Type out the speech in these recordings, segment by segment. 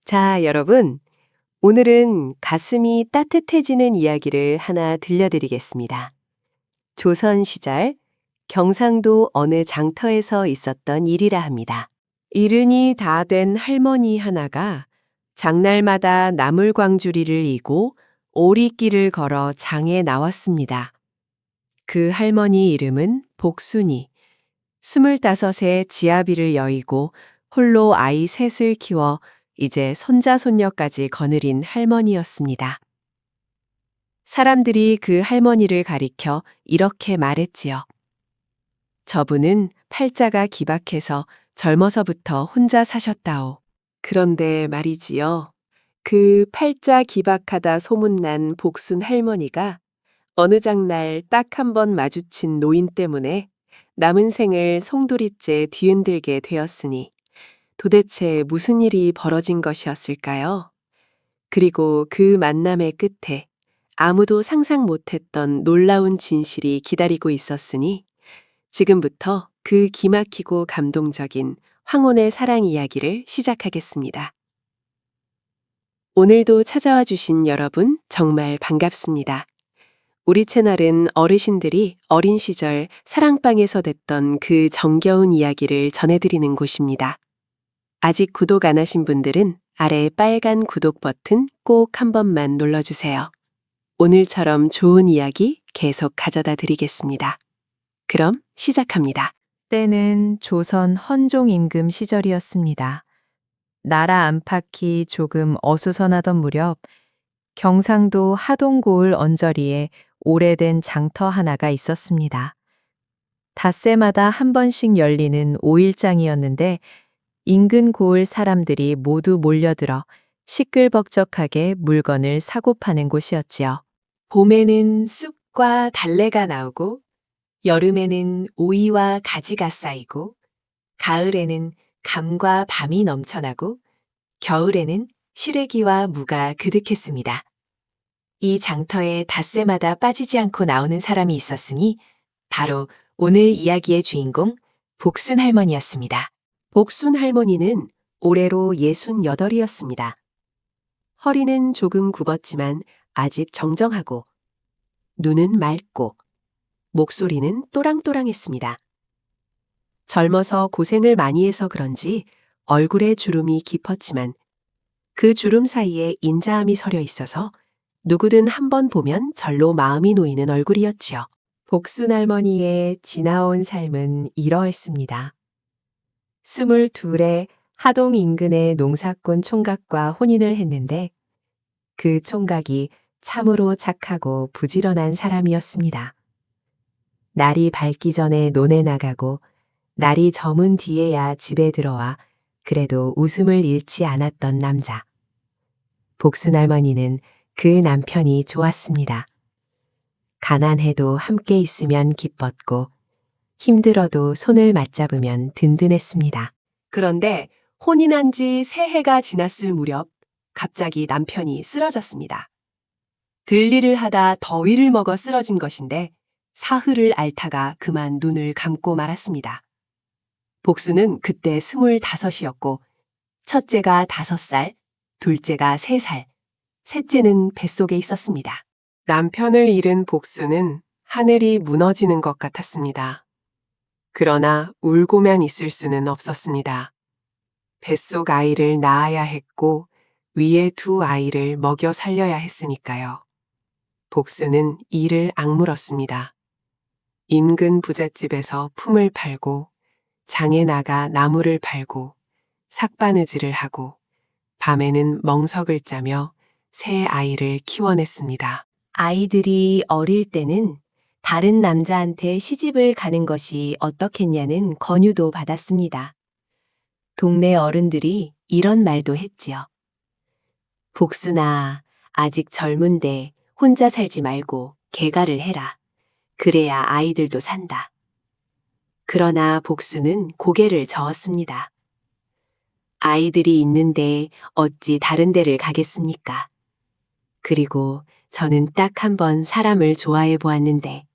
자, 여러분. 오늘은 가슴이 따뜻해지는 이야기를 하나 들려드리겠습니다. 조선 시절 경상도 어느 장터에서 있었던 일이라 합니다. 이른이 다 된 할머니 하나가 장날마다 나물광주리를 이고 오리길을 걸어 장에 나왔습니다. 그 할머니 이름은 복순이. 25에 지아비를 여의고 홀로 아이 셋을 키워 이제 손자 손녀까지 거느린 할머니였습니다. 사람들이 그 할머니를 가리켜 이렇게 말했지요. 저분은 팔자가 기박해서 젊어서부터 혼자 사셨다오. 그런데 말이지요. 그 팔자 기박하다 소문난 복순 할머니가 어느 장날 딱 한 번 마주친 노인 때문에 남은 생을 송두리째 뒤흔들게 되었으니 도대체 무슨 일이 벌어진 것이었을까요? 그리고 그 만남의 끝에 아무도 상상 못했던 놀라운 진실이 기다리고 있었으니 지금부터 그 기막히고 감동적인 황혼의 사랑 이야기를 시작하겠습니다. 오늘도 찾아와 주신 여러분 정말 반갑습니다. 우리 채널은 어르신들이 어린 시절 사랑방에서 됐던 그 정겨운 이야기를 전해드리는 곳입니다. 아직 구독 안 하신 분들은 아래 빨간 구독 버튼 꼭 한 번만 눌러주세요. 오늘처럼 좋은 이야기 계속 가져다 드리겠습니다. 그럼 시작합니다. 때는 조선 헌종 임금 시절이었습니다. 나라 안팎이 조금 어수선하던 무렵 경상도 하동고을 언저리에 오래된 장터 하나가 있었습니다. 닷새마다 한 번씩 열리는 오일장이었는데 인근 고을 사람들이 모두 몰려들어 시끌벅적하게 물건을 사고 파는 곳이었지요. 봄에는 쑥과 달래가 나오고 여름에는 오이와 가지가 쌓이고 가을에는 감과 밤이 넘쳐나고 겨울에는 시래기와 무가 그득했습니다. 이 장터에 닷새마다 빠지지 않고 나오는 사람이 있었으니 바로 오늘 이야기의 주인공 복순 할머니였습니다. 복순 할머니는 올해로 68이었습니다. 허리는 조금 굽었지만 아직 정정하고 눈은 맑고 목소리는 또랑또랑했습니다. 젊어서 고생을 많이 해서 그런지 얼굴에 주름이 깊었지만 그 주름 사이에 인자함이 서려 있어서 누구든 한 번 보면 절로 마음이 놓이는 얼굴이었지요. 복순 할머니의 지나온 삶은 이러했습니다. 22에 하동 인근의 농사꾼 총각과 혼인을 했는데 그 총각이 참으로 착하고 부지런한 사람이었습니다. 날이 밝기 전에 논에 나가고 날이 저문 뒤에야 집에 들어와 그래도 웃음을 잃지 않았던 남자. 복순 할머니는 그 남편이 좋았습니다. 가난해도 함께 있으면 기뻤고 힘들어도 손을 맞잡으면 든든했습니다. 그런데 혼인한 지 새해가 지났을 무렵 갑자기 남편이 쓰러졌습니다. 들일을 하다 더위를 먹어 쓰러진 것인데 사흘을 앓다가 그만 눈을 감고 말았습니다. 복수는 그때 25이었고 첫째가 5살, 둘째가 3살, 셋째는 뱃속에 있었습니다. 남편을 잃은 복수는 하늘이 무너지는 것 같았습니다. 그러나 울고만 있을 수는 없었습니다. 뱃속 아이를 낳아야 했고 위에 2 아이를 먹여 살려야 했으니까요. 복수는 이를 악물었습니다. 인근 부잣집에서 품을 팔고 장에 나가 나무를 팔고 삭바느질을 하고 밤에는 멍석을 짜며 새 아이를 키워냈습니다. 아이들이 어릴 때는 다른 남자한테 시집을 가는 것이 어떻겠냐는 권유도 받았습니다. 동네 어른들이 이런 말도 했지요. 복순아, 아직 젊은데 혼자 살지 말고 개가를 해라. 그래야 아이들도 산다. 그러나 복순은 고개를 저었습니다. 아이들이 있는데 어찌 다른 데를 가겠습니까? 그리고 저는 딱 한 번 사람을 좋아해 보았는데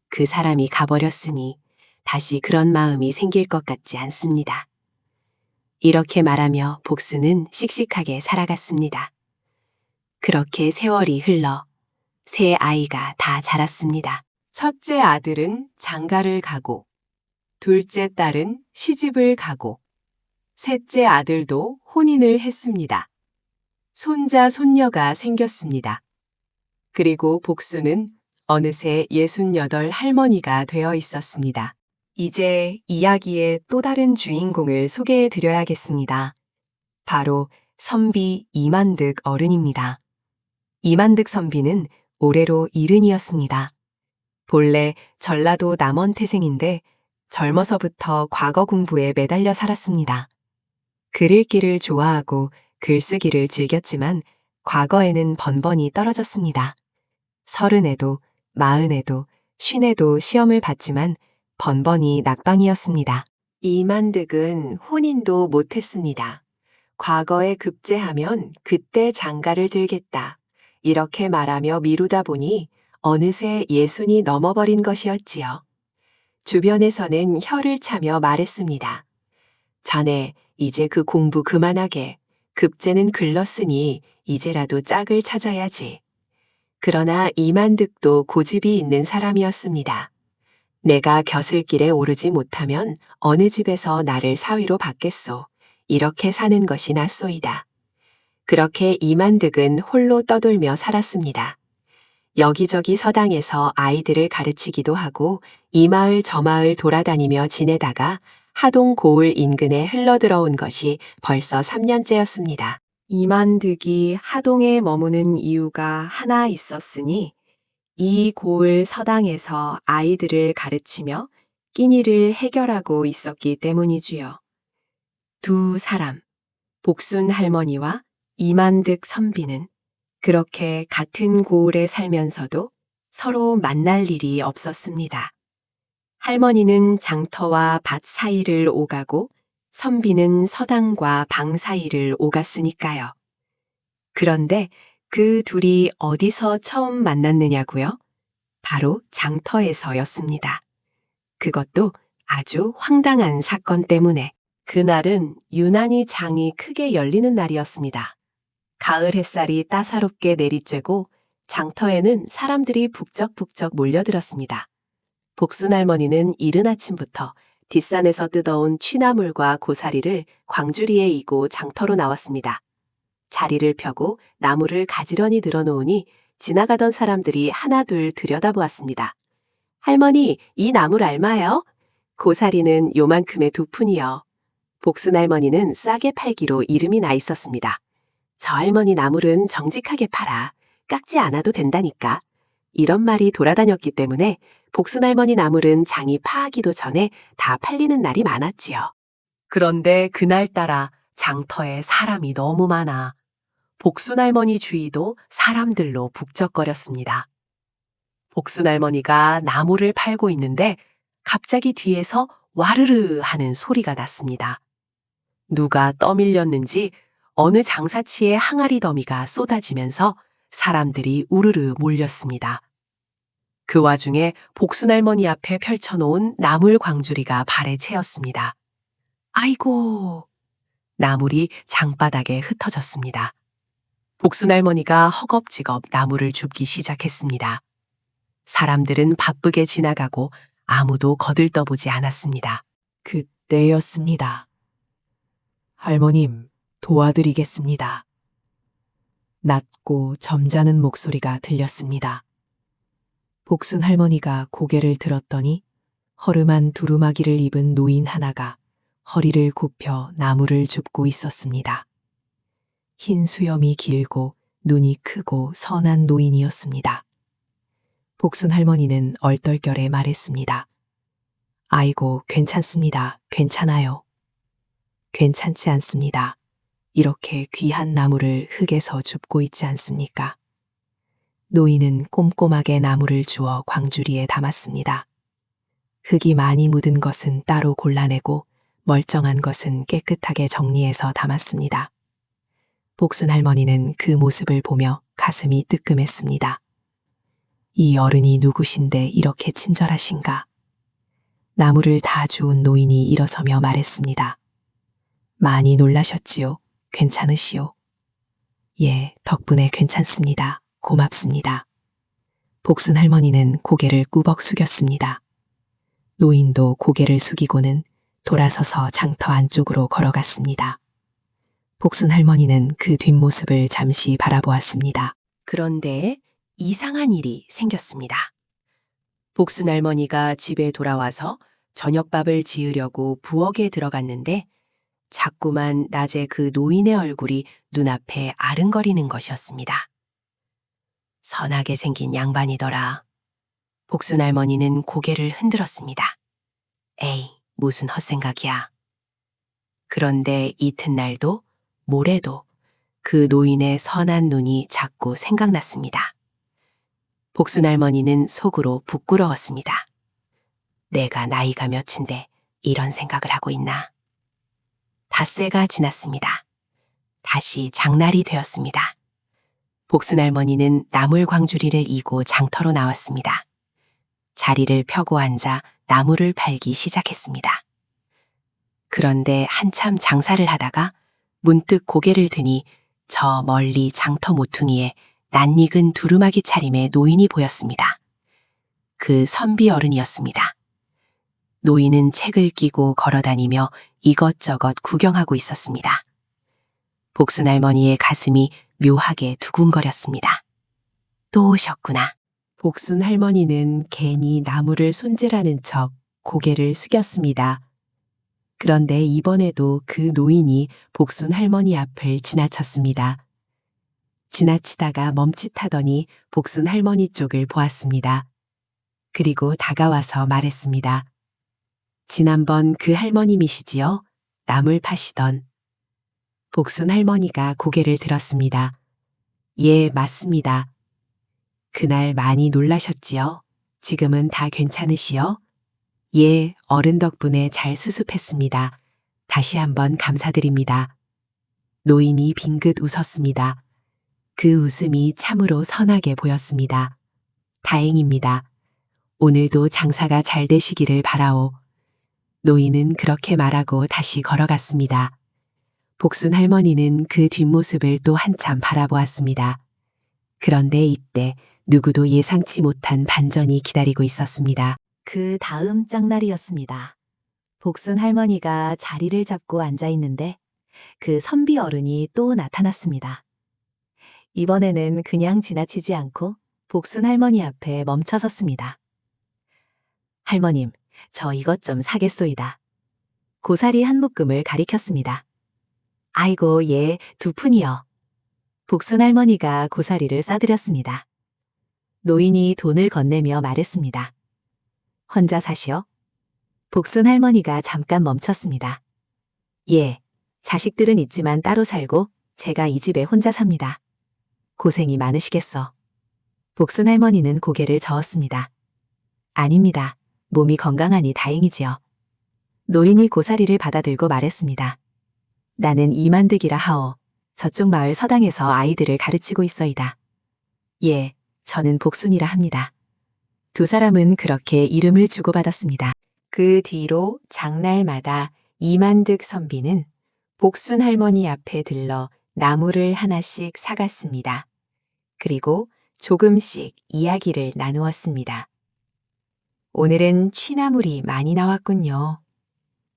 그 사람이 가버렸으니 다시 그런 마음이 생길 것 같지 않습니다. 이렇게 말하며 복수는 씩씩하게 살아갔습니다. 그렇게 세월이 흘러 세 아이가 다 자랐습니다. 첫째 아들은 장가를 가고, 둘째 딸은 시집을 가고, 셋째 아들도 혼인을 했습니다. 손자, 손녀가 생겼습니다. 그리고 복수는 어느새 68 할머니가 되어 있었습니다. 이제 이야기의 또 다른 주인공을 소개해 드려야겠습니다. 바로 선비 이만득 어른입니다. 이만득 선비는 올해로 70이었습니다. 본래 전라도 남원 태생인데 젊어서부터 과거 공부에 매달려 살았습니다. 글 읽기를 좋아하고 글쓰기를 즐겼지만 과거에는 번번이 떨어졌습니다. 30에도 40에도 50에도 시험을 봤지만 번번이 낙방이었습니다. 이만득은 혼인도 못했습니다. 과거에 급제하면 그때 장가를 들겠다. 이렇게 말하며 미루다 보니 어느새 60이 넘어버린 것이었지요. 주변에서는 혀를 차며 말했습니다. 자네 이제 그 공부 그만하게. 급제는 글렀으니 이제라도 짝을 찾아야지. 그러나 이만득도 고집이 있는 사람이었습니다. 내가 벼슬길에 오르지 못하면 어느 집에서 나를 사위로 받겠소. 이렇게 사는 것이 낫소이다. 그렇게 이만득은 홀로 떠돌며 살았습니다. 여기저기 서당에서 아이들을 가르치기도 하고 이 마을 저 마을 돌아다니며 지내다가 하동 고을 인근에 흘러들어온 것이 벌써 3년째였습니다. 이만득이 하동에 머무는 이유가 하나 있었으니 이 고을 서당에서 아이들을 가르치며 끼니를 해결하고 있었기 때문이지요. 두 사람, 복순 할머니와 이만득 선비는 그렇게 같은 고을에 살면서도 서로 만날 일이 없었습니다. 할머니는 장터와 밭 사이를 오가고 선비는 서당과 방 사이를 오갔으니까요. 그런데 그 둘이 어디서 처음 만났느냐고요? 바로 장터에서였습니다. 그것도 아주 황당한 사건 때문에. 그날은 유난히 장이 크게 열리는 날이었습니다. 가을 햇살이 따사롭게 내리쬐고 장터에는 사람들이 북적북적 몰려들었습니다. 복순 할머니는 이른 아침부터 뒷산에서 뜯어온 취나물과 고사리를 광주리에 이고 장터로 나왔습니다. 자리를 펴고 나무를 가지런히 늘어놓으니 지나가던 사람들이 하나둘 들여다보았습니다. 할머니, 이 나물 얼마요? 고사리는 요만큼의 2푼이요. 복순 할머니는 싸게 팔기로 이름이 나 있었습니다. 저 할머니 나물은 정직하게 팔아. 깎지 않아도 된다니까. 이런 말이 돌아다녔기 때문에 복순 할머니 나물은 장이 파하기도 전에 다 팔리는 날이 많았지요. 그런데 그날따라 장터에 사람이 너무 많아 복순 할머니 주위도 사람들로 북적거렸습니다. 복순 할머니가 나물을 팔고 있는데 갑자기 뒤에서 와르르 하는 소리가 났습니다. 누가 떠밀렸는지 어느 장사치의 항아리 더미가 쏟아지면서 사람들이 우르르 몰렸습니다. 그 와중에 복순 할머니 앞에 펼쳐놓은 나물 광주리가 발에 채였습니다. 아이고! 나물이 장바닥에 흩어졌습니다. 복순 할머니가 허겁지겁 나물을 줍기 시작했습니다. 사람들은 바쁘게 지나가고 아무도 거들떠보지 않았습니다. 그때였습니다. 할머님, 도와드리겠습니다. 낮고 점잖은 목소리가 들렸습니다. 복순 할머니가 고개를 들었더니 허름한 두루마기를 입은 노인 하나가 허리를 굽혀 나무를 줍고 있었습니다. 흰 수염이 길고 눈이 크고 선한 노인이었습니다. 복순 할머니는 얼떨결에 말했습니다. 아이고, 괜찮습니다. 괜찮아요. 괜찮지 않습니다. 이렇게 귀한 나무를 흙에서 줍고 있지 않습니까? 노인은 꼼꼼하게 나무를 주어 광주리에 담았습니다. 흙이 많이 묻은 것은 따로 골라내고 멀쩡한 것은 깨끗하게 정리해서 담았습니다. 복순 할머니는 그 모습을 보며 가슴이 뜨끔했습니다. 이 어른이 누구신데 이렇게 친절하신가? 나무를 다 주운 노인이 일어서며 말했습니다. 많이 놀라셨지요? 괜찮으시오? 예, 덕분에 괜찮습니다. 고맙습니다. 복순 할머니는 고개를 꾸벅 숙였습니다. 노인도 고개를 숙이고는 돌아서서 장터 안쪽으로 걸어갔습니다. 복순 할머니는 그 뒷모습을 잠시 바라보았습니다. 그런데 이상한 일이 생겼습니다. 복순 할머니가 집에 돌아와서 저녁밥을 지으려고 부엌에 들어갔는데 자꾸만 낮에 그 노인의 얼굴이 눈앞에 아른거리는 것이었습니다. 선하게 생긴 양반이더라. 복순 할머니는 고개를 흔들었습니다. 에이, 무슨 헛생각이야. 그런데 이튿날도 모레도 그 노인의 선한 눈이 자꾸 생각났습니다. 복순 할머니는 속으로 부끄러웠습니다. 내가 나이가 몇인데 이런 생각을 하고 있나. 닷새가 지났습니다. 다시 장날이 되었습니다. 복순 할머니는 나물 광주리를 이고 장터로 나왔습니다. 자리를 펴고 앉아 나물을 팔기 시작했습니다. 그런데 한참 장사를 하다가 문득 고개를 드니 저 멀리 장터 모퉁이에 낯익은 두루마기 차림의 노인이 보였습니다. 그 선비 어른이었습니다. 노인은 책을 끼고 걸어다니며 이것저것 구경하고 있었습니다. 복순 할머니의 가슴이 묘하게 두근거렸습니다. 또 오셨구나. 복순 할머니는 괜히 나무를 손질하는 척 고개를 숙였습니다. 그런데 이번에도 그 노인이 복순 할머니 앞을 지나쳤습니다. 지나치다가 멈칫하더니 복순 할머니 쪽을 보았습니다. 그리고 다가와서 말했습니다. 지난번 그 할머님이시지요? 나물 파시던. 복순 할머니가 고개를 들었습니다. 예, 맞습니다. 그날 많이 놀라셨지요? 지금은 다 괜찮으시요? 예, 어른 덕분에 잘 수습했습니다. 다시 한번 감사드립니다. 노인이 빙긋 웃었습니다. 그 웃음이 참으로 선하게 보였습니다. 다행입니다. 오늘도 장사가 잘 되시기를 바라오. 노인은 그렇게 말하고 다시 걸어갔습니다. 복순 할머니는 그 뒷모습을 또 한참 바라보았습니다. 그런데 이때 누구도 예상치 못한 반전이 기다리고 있었습니다. 그 다음 짝날이었습니다. 복순 할머니가 자리를 잡고 앉아 있는데 그 선비 어른이 또 나타났습니다. 이번에는 그냥 지나치지 않고 복순 할머니 앞에 멈춰 섰습니다. 할머님, 저 이것 좀 사겠소이다. 고사리 한 묶음을 가리켰습니다. 아이고, 예, 2푼이요. 복순 할머니가 고사리를 싸드렸습니다. 노인이 돈을 건네며 말했습니다. 혼자 사시오? 복순 할머니가 잠깐 멈췄습니다. 예, 자식들은 있지만 따로 살고 제가 이 집에 혼자 삽니다. 고생이 많으시겠어. 복순 할머니는 고개를 저었습니다. 아닙니다. 몸이 건강하니 다행이지요. 노인이 고사리를 받아들고 말했습니다. 나는 이만득이라 하오. 저쪽 마을 서당에서 아이들을 가르치고 있어이다. 예, 저는 복순이라 합니다. 두 사람은 그렇게 이름을 주고받았습니다. 그 뒤로 장날마다 이만득 선비는 복순 할머니 앞에 들러 나무를 하나씩 사갔습니다. 그리고 조금씩 이야기를 나누었습니다. 오늘은 취나물이 많이 나왔군요.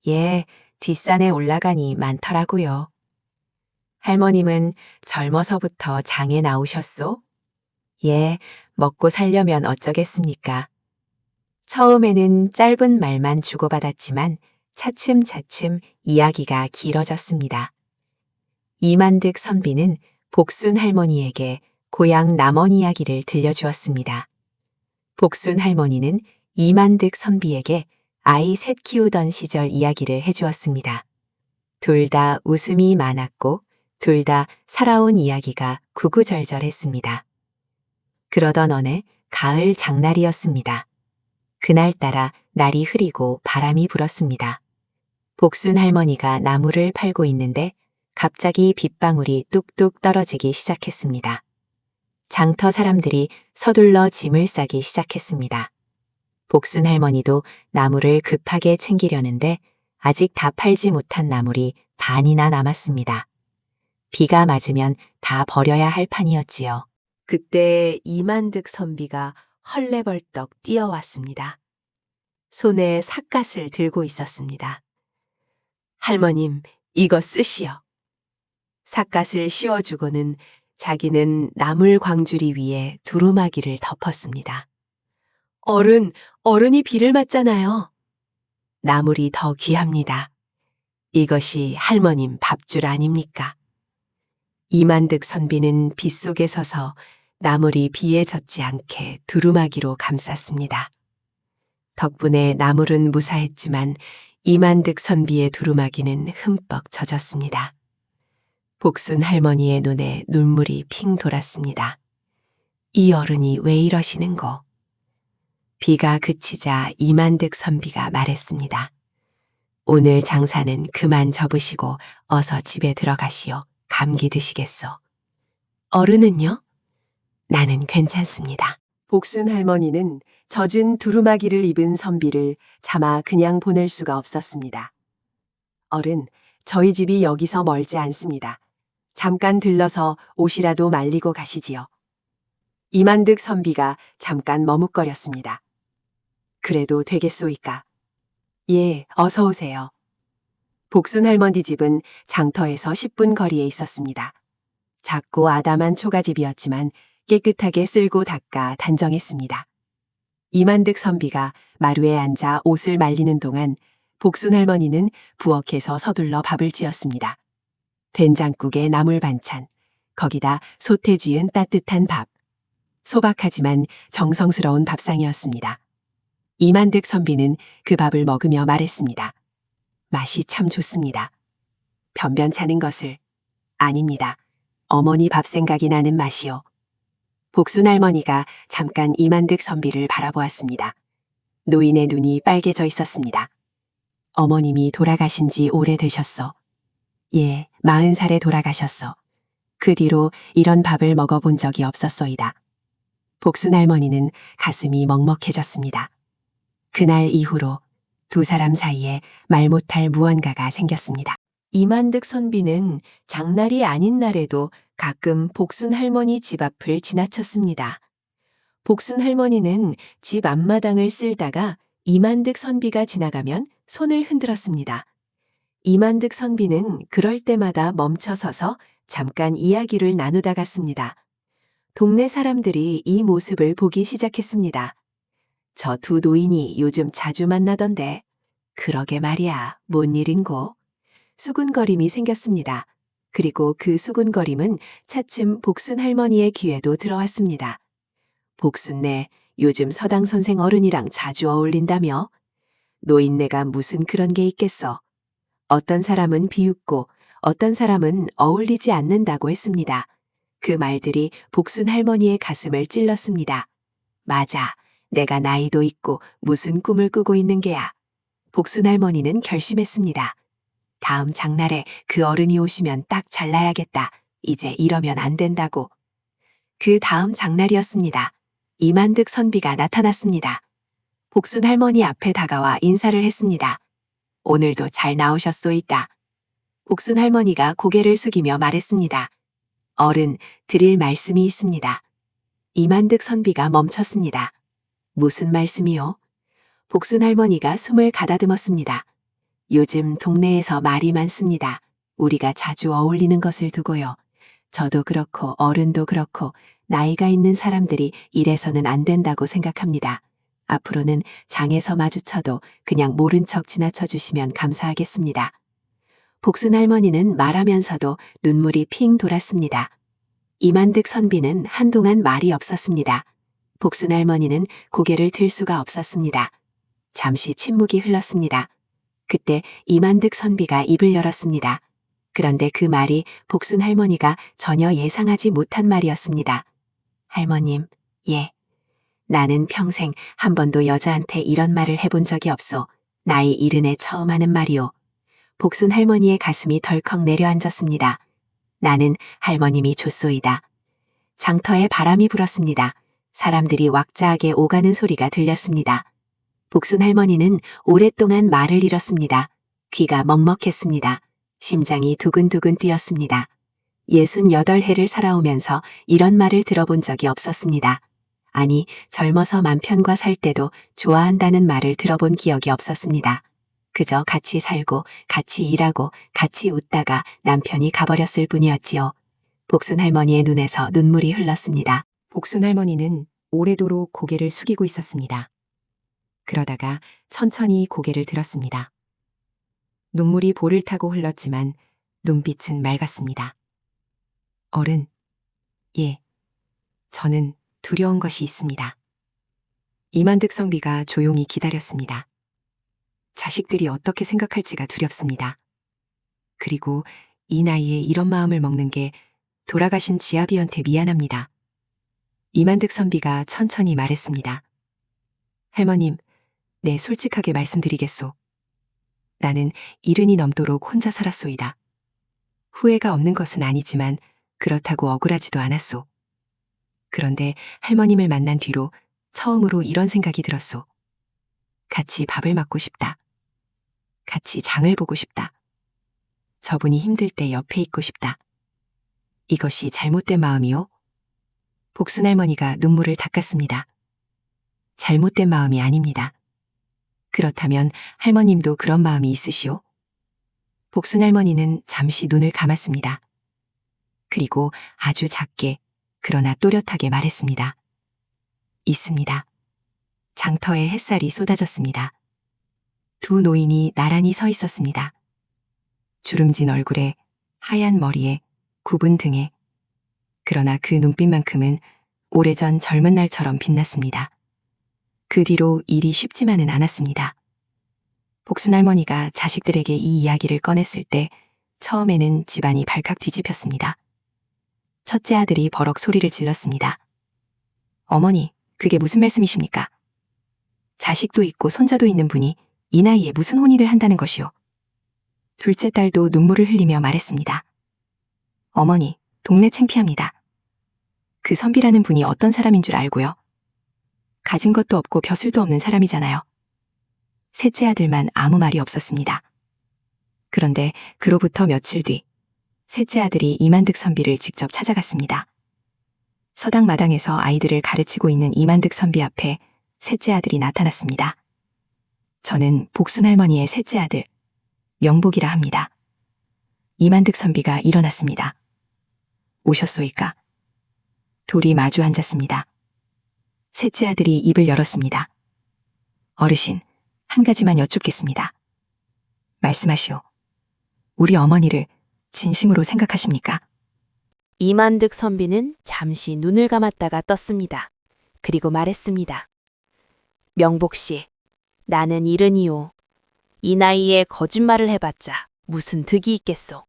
예, 뒷산에 올라가니 많더라고요. 할머님은 젊어서부터 장에 나오셨소? 예, 먹고 살려면 어쩌겠습니까? 처음에는 짧은 말만 주고받았지만 차츰차츰 이야기가 길어졌습니다. 이만득 선비는 복순 할머니에게 고향 남원 이야기를 들려주었습니다. 복순 할머니는 이만득 선비에게 아이 셋 키우던 시절 이야기를 해주었습니다. 둘 다 웃음이 많았고 둘 다 살아온 이야기가 구구절절했습니다. 그러던 어느 가을 장날이었습니다. 그날따라 날이 흐리고 바람이 불었습니다. 복순 할머니가 나무를 팔고 있는데 갑자기 빗방울이 뚝뚝 떨어지기 시작했습니다. 장터 사람들이 서둘러 짐을 싸기 시작했습니다. 복순 할머니도 나무를 급하게 챙기려는데 아직 다 팔지 못한 나물이 반이나 남았습니다. 비가 맞으면 다 버려야 할 판이었지요. 그때 이만득 선비가 헐레벌떡 뛰어왔습니다. 손에 삿갓을 들고 있었습니다. 할머님, 이거 쓰시오. 삿갓을 씌워주고는 자기는 나물 광주리 위에 두루마기를 덮었습니다. 어른이 비를 맞잖아요. 나물이 더 귀합니다. 이것이 할머님 밥줄 아닙니까? 이만득 선비는 빗속에 서서 나물이 비에 젖지 않게 두루마기로 감쌌습니다. 덕분에 나물은 무사했지만 이만득 선비의 두루마기는 흠뻑 젖었습니다. 복순 할머니의 눈에 눈물이 핑 돌았습니다. 이 어른이 왜 이러시는고? 비가 그치자 이만득 선비가 말했습니다. 오늘 장사는 그만 접으시고 어서 집에 들어가시오. 감기 드시겠소. 어른은요? 나는 괜찮습니다. 복순 할머니는 젖은 두루마기를 입은 선비를 차마 그냥 보낼 수가 없었습니다. 어른, 저희 집이 여기서 멀지 않습니다. 잠깐 들러서 옷이라도 말리고 가시지요. 이만득 선비가 잠깐 머뭇거렸습니다. 그래도 되겠소이까? 예, 어서 오세요. 복순 할머니 집은 장터에서 10분 거리에 있었습니다. 작고 아담한 초가집이었지만 깨끗하게 쓸고 닦아 단정했습니다. 이만득 선비가 마루에 앉아 옷을 말리는 동안 복순 할머니는 부엌에서 서둘러 밥을 지었습니다. 된장국에 나물 반찬, 거기다 솥에 지은 따뜻한 밥. 소박하지만 정성스러운 밥상이었습니다. 이만득 선비는 그 밥을 먹으며 말했습니다. 맛이 참 좋습니다. 변변찮은 것을. 아닙니다. 어머니 밥 생각이 나는 맛이요. 복순 할머니가 잠깐 이만득 선비를 바라보았습니다. 노인의 눈이 빨개져 있었습니다. 어머님이 돌아가신 지 오래되셨어. 예, 40살에 돌아가셨어. 그 뒤로 이런 밥을 먹어본 적이 없었소이다. 복순 할머니는 가슴이 먹먹해졌습니다. 그날 이후로 두 사람 사이에 말 못할 무언가가 생겼습니다. 이만득 선비는 장날이 아닌 날에도 가끔 복순 할머니 집 앞을 지나쳤습니다. 복순 할머니는 집 앞마당을 쓸다가 이만득 선비가 지나가면 손을 흔들었습니다. 이만득 선비는 그럴 때마다 멈춰서서 잠깐 이야기를 나누다 갔습니다. 동네 사람들이 이 모습을 보기 시작했습니다. 저 두 노인이 요즘 자주 만나던데. 그러게 말이야, 뭔 일인고? 수군거림이 생겼습니다. 그리고 그 수군거림은 차츰 복순 할머니의 귀에도 들어왔습니다. 복순네, 요즘 서당 선생 어른이랑 자주 어울린다며? 노인네가 무슨 그런 게 있겠어? 어떤 사람은 비웃고 어떤 사람은 어울리지 않는다고 했습니다. 그 말들이 복순 할머니의 가슴을 찔렀습니다. 맞아, 내가 나이도 있고 무슨 꿈을 꾸고 있는 게야. 복순 할머니는 결심했습니다. 다음 장날에 그 어른이 오시면 딱 잘라야겠다. 이제 이러면 안 된다고. 그 다음 장날이었습니다. 이만득 선비가 나타났습니다. 복순 할머니 앞에 다가와 인사를 했습니다. 오늘도 잘 나오셨소이다. 복순 할머니가 고개를 숙이며 말했습니다. 어른, 드릴 말씀이 있습니다. 이만득 선비가 멈췄습니다. 무슨 말씀이요? 복순 할머니가 숨을 가다듬었습니다. 요즘 동네에서 말이 많습니다. 우리가 자주 어울리는 것을 두고요. 저도 그렇고 어른도 그렇고 나이가 있는 사람들이 이래서는 안 된다고 생각합니다. 앞으로는 장에서 마주쳐도 그냥 모른 척 지나쳐 주시면 감사하겠습니다. 복순 할머니는 말하면서도 눈물이 핑 돌았습니다. 이만득 선비는 한동안 말이 없었습니다. 복순 할머니는 고개를 들 수가 없었습니다. 잠시 침묵이 흘렀습니다. 그때 이만득 선비가 입을 열었습니다. 그런데 그 말이 복순 할머니가 전혀 예상하지 못한 말이었습니다. 할머님, 예. 나는 평생 한 번도 여자한테 이런 말을 해본 적이 없소. 나이 70에 처음 하는 말이오. 복순 할머니의 가슴이 덜컥 내려앉았습니다. 나는 할머님이 좋소이다. 장터에 바람이 불었습니다. 사람들이 왁자하게 오가는 소리가 들렸습니다. 복순 할머니는 오랫동안 말을 잃었습니다. 귀가 먹먹했습니다. 심장이 두근두근 뛰었습니다. 68해를 살아오면서 이런 말을 들어본 적이 없었습니다. 아니, 젊어서 남편과 살 때도 좋아한다는 말을 들어본 기억이 없었습니다. 그저 같이 살고, 같이 일하고, 같이 웃다가 남편이 가버렸을 뿐이었지요. 복순 할머니의 눈에서 눈물이 흘렀습니다. 복순 할머니는 오래도록 고개를 숙이고 있었습니다. 그러다가 천천히 고개를 들었습니다. 눈물이 볼을 타고 흘렀지만 눈빛은 맑았습니다. 어른, 예, 저는 두려운 것이 있습니다. 이만득 성비가 조용히 기다렸습니다. 자식들이 어떻게 생각할지가 두렵습니다. 그리고 이 나이에 이런 마음을 먹는 게 돌아가신 지아비한테 미안합니다. 이만득 선비가 천천히 말했습니다. 할머님, 네, 솔직하게 말씀드리겠소. 나는 70이 넘도록 혼자 살았소이다. 후회가 없는 것은 아니지만 그렇다고 억울하지도 않았소. 그런데 할머님을 만난 뒤로 처음으로 이런 생각이 들었소. 같이 밥을 먹고 싶다. 같이 장을 보고 싶다. 저분이 힘들 때 옆에 있고 싶다. 이것이 잘못된 마음이요? 복순 할머니가 눈물을 닦았습니다. 잘못된 마음이 아닙니다. 그렇다면 할머님도 그런 마음이 있으시오? 복순 할머니는 잠시 눈을 감았습니다. 그리고 아주 작게, 그러나 또렷하게 말했습니다. 있습니다. 장터에 햇살이 쏟아졌습니다. 두 노인이 나란히 서 있었습니다. 주름진 얼굴에, 하얀 머리에, 굽은 등에, 그러나 그 눈빛만큼은 오래전 젊은 날처럼 빛났습니다. 그 뒤로 일이 쉽지만은 않았습니다. 복순 할머니가 자식들에게 이 이야기를 꺼냈을 때 처음에는 집안이 발칵 뒤집혔습니다. 첫째 아들이 버럭 소리를 질렀습니다. 어머니, 그게 무슨 말씀이십니까? 자식도 있고 손자도 있는 분이 이 나이에 무슨 혼인을 한다는 것이오? 둘째 딸도 눈물을 흘리며 말했습니다. 어머니, 동네 창피합니다. 그 선비라는 분이 어떤 사람인 줄 알고요. 가진 것도 없고 벼슬도 없는 사람이잖아요. 셋째 아들만 아무 말이 없었습니다. 그런데 그로부터 며칠 뒤 셋째 아들이 이만득 선비를 직접 찾아갔습니다. 서당 마당에서 아이들을 가르치고 있는 이만득 선비 앞에 셋째 아들이 나타났습니다. 저는 복순 할머니의 셋째 아들, 명복이라 합니다. 이만득 선비가 일어났습니다. 오셨소이까? 둘이 마주 앉았습니다. 셋째 아들이 입을 열었습니다. 어르신, 한 가지만 여쭙겠습니다. 말씀하시오. 우리 어머니를 진심으로 생각하십니까? 이만득 선비는 잠시 눈을 감았다가 떴습니다. 그리고 말했습니다. 명복 씨, 나는 70이오. 이 나이에 거짓말을 해봤자 무슨 득이 있겠소.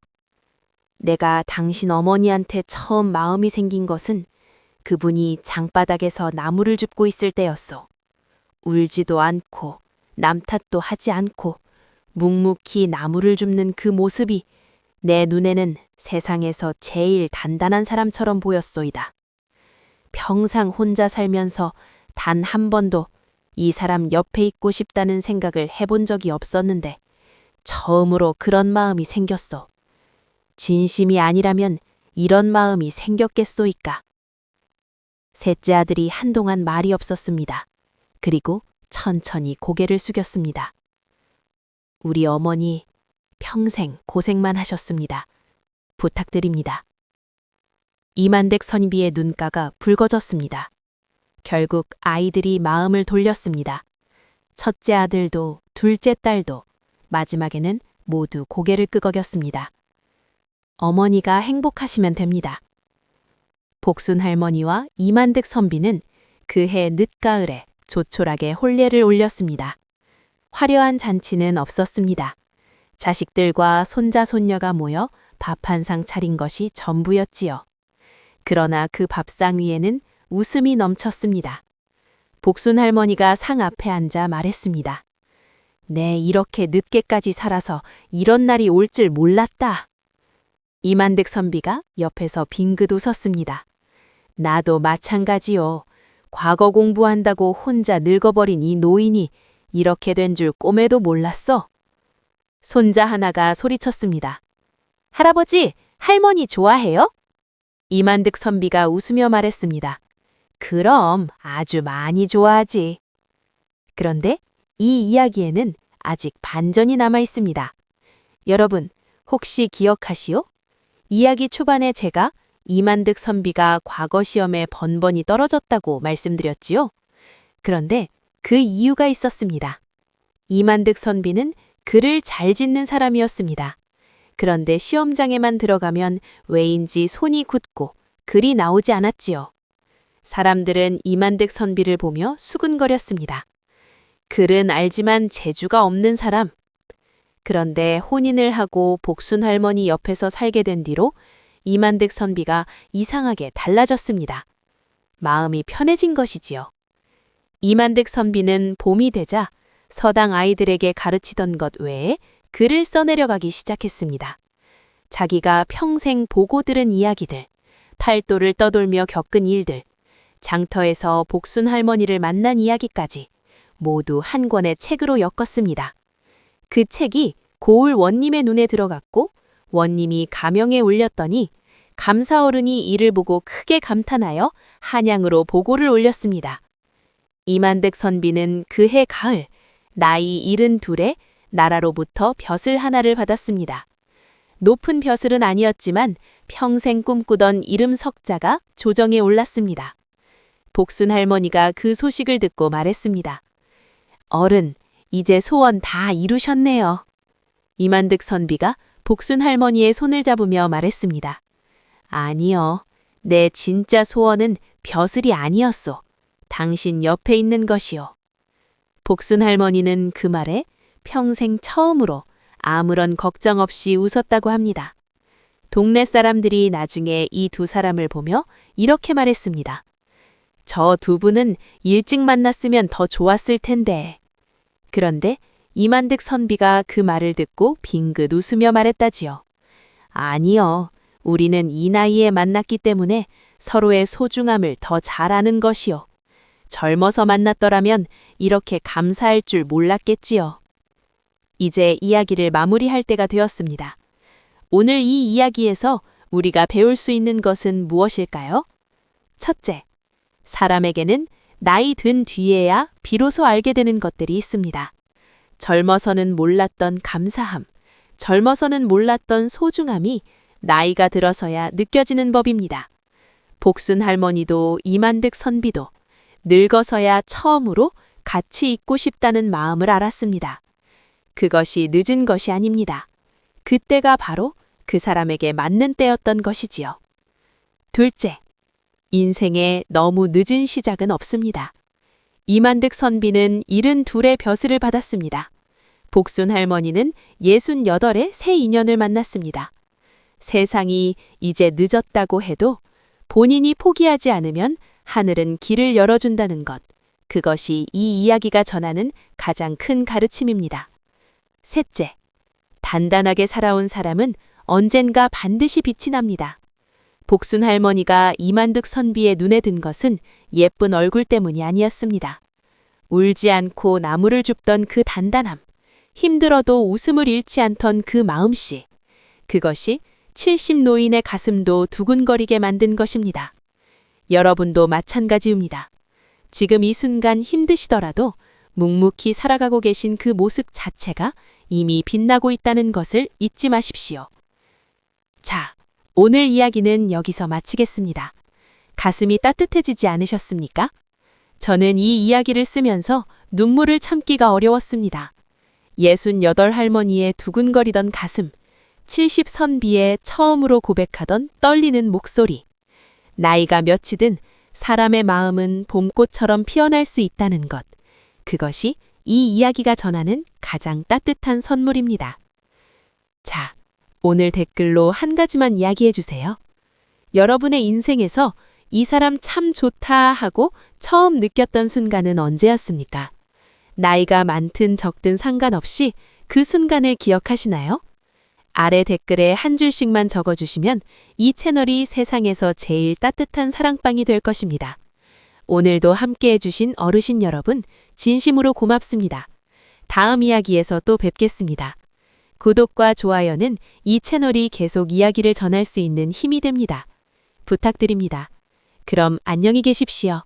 내가 당신 어머니한테 처음 마음이 생긴 것은 그분이 장바닥에서 나무를 줍고 있을 때였소. 울지도 않고 남 탓도 하지 않고 묵묵히 나무를 줍는 그 모습이 내 눈에는 세상에서 제일 단단한 사람처럼 보였소이다. 평생 혼자 살면서 단 한 번도 이 사람 옆에 있고 싶다는 생각을 해본 적이 없었는데 처음으로 그런 마음이 생겼소. 진심이 아니라면 이런 마음이 생겼겠소이까. 셋째 아들이 한동안 말이 없었습니다. 그리고 천천히 고개를 숙였습니다. 우리 어머니 평생 고생만 하셨습니다. 부탁드립니다. 이만득 선비의 눈가가 붉어졌습니다. 결국 아이들이 마음을 돌렸습니다. 첫째 아들도 둘째 딸도 마지막에는 모두 고개를 끄덕였습니다. 어머니가 행복하시면 됩니다. 복순 할머니와 이만득 선비는 그해 늦가을에 조촐하게 혼례를 올렸습니다. 화려한 잔치는 없었습니다. 자식들과 손자 손녀가 모여 밥 한 상 차린 것이 전부였지요. 그러나 그 밥상 위에는 웃음이 넘쳤습니다. 복순 할머니가 상 앞에 앉아 말했습니다. 네, 이렇게 늦게까지 살아서 이런 날이 올 줄 몰랐다. 이만득 선비가 옆에서 빙긋 웃었습니다. 나도 마찬가지요. 과거 공부한다고 혼자 늙어버린 이 노인이 이렇게 된 줄 꿈에도 몰랐어. 손자 하나가 소리쳤습니다. 할아버지, 할머니 좋아해요? 이만득 선비가 웃으며 말했습니다. 그럼 아주 많이 좋아하지. 그런데 이 이야기에는 아직 반전이 남아 있습니다. 여러분, 혹시 기억하시오? 이야기 초반에 제가 이만득 선비가 과거 시험에 번번이 떨어졌다고 말씀드렸지요? 그런데 그 이유가 있었습니다. 이만득 선비는 글을 잘 짓는 사람이었습니다. 그런데 시험장에만 들어가면 왜인지 손이 굳고 글이 나오지 않았지요. 사람들은 이만득 선비를 보며 수근거렸습니다. 글은 알지만 재주가 없는 사람. 그런데 혼인을 하고 복순 할머니 옆에서 살게 된 뒤로 이만득 선비가 이상하게 달라졌습니다. 마음이 편해진 것이지요. 이만득 선비는 봄이 되자 서당 아이들에게 가르치던 것 외에 글을 써내려가기 시작했습니다. 자기가 평생 보고 들은 이야기들, 팔도를 떠돌며 겪은 일들, 장터에서 복순 할머니를 만난 이야기까지 모두 한 권의 책으로 엮었습니다. 그 책이 고을 원님의 눈에 들어갔고 원님이 가명에 올렸더니 감사어른이 이를 보고 크게 감탄하여 한양으로 보고를 올렸습니다. 이만득 선비는 그해 가을 나이 72에 나라로부터 벼슬 하나를 받았습니다. 높은 벼슬은 아니었지만 평생 꿈꾸던 이름 석자가 조정에 올랐습니다. 복순 할머니가 그 소식을 듣고 말했습니다. 어른, 이제 소원 다 이루셨네요. 이만득 선비가 복순 할머니의 손을 잡으며 말했습니다. 아니요, 내 진짜 소원은 벼슬이 아니었소. 당신 옆에 있는 것이요. 복순 할머니는 그 말에 평생 처음으로 아무런 걱정 없이 웃었다고 합니다. 동네 사람들이 나중에 이 두 사람을 보며 이렇게 말했습니다. 저 두 분은 일찍 만났으면 더 좋았을 텐데. 그런데 이만득 선비가 그 말을 듣고 빙긋 웃으며 말했다지요. 아니요, 우리는 이 나이에 만났기 때문에 서로의 소중함을 더 잘 아는 것이요. 젊어서 만났더라면 이렇게 감사할 줄 몰랐겠지요. 이제 이야기를 마무리할 때가 되었습니다. 오늘 이 이야기에서 우리가 배울 수 있는 것은 무엇일까요? 첫째, 사람에게는 나이 든 뒤에야 비로소 알게 되는 것들이 있습니다. 젊어서는 몰랐던 감사함, 젊어서는 몰랐던 소중함이 나이가 들어서야 느껴지는 법입니다. 복순 할머니도 이만득 선비도 늙어서야 처음으로 같이 있고 싶다는 마음을 알았습니다. 그것이 늦은 것이 아닙니다. 그때가 바로 그 사람에게 맞는 때였던 것이지요. 둘째, 인생에 너무 늦은 시작은 없습니다. 이만득 선비는 72의 벼슬을 받았습니다. 복순 할머니는 68의 새 인연을 만났습니다. 세상이 이제 늦었다고 해도 본인이 포기하지 않으면 하늘은 길을 열어준다는 것, 그것이 이 이야기가 전하는 가장 큰 가르침입니다. 셋째, 단단하게 살아온 사람은 언젠가 반드시 빛이 납니다. 복순 할머니가 이만득 선비의 눈에 든 것은 예쁜 얼굴 때문이 아니었습니다. 울지 않고 나무를 줍던 그 단단함, 힘들어도 웃음을 잃지 않던 그 마음씨, 그것이 70 노인의 가슴도 두근거리게 만든 것입니다. 여러분도 마찬가지입니다. 지금 이 순간 힘드시더라도 묵묵히 살아가고 계신 그 모습 자체가 이미 빛나고 있다는 것을 잊지 마십시오. 자, 오늘 이야기는 여기서 마치겠습니다. 가슴이 따뜻해지지 않으셨습니까? 저는 이 이야기를 쓰면서 눈물을 참기가 어려웠습니다. 68 할머니의 두근거리던 가슴, 70 선비의 처음으로 고백하던 떨리는 목소리. 나이가 몇이든 사람의 마음은 봄꽃처럼 피어날 수 있다는 것. 그것이 이 이야기가 전하는 가장 따뜻한 선물입니다. 자, 오늘 댓글로 한 가지만 이야기해 주세요. 여러분의 인생에서 이 사람 참 좋다 하고 처음 느꼈던 순간은 언제였습니까? 나이가 많든 적든 상관없이 그 순간을 기억하시나요? 아래 댓글에 한 줄씩만 적어주시면 이 채널이 세상에서 제일 따뜻한 사랑방이 될 것입니다. 오늘도 함께 해주신 어르신 여러분, 진심으로 고맙습니다. 다음 이야기에서 또 뵙겠습니다. 구독과 좋아요는 이 채널이 계속 이야기를 전할 수 있는 힘이 됩니다. 부탁드립니다. 그럼 안녕히 계십시오.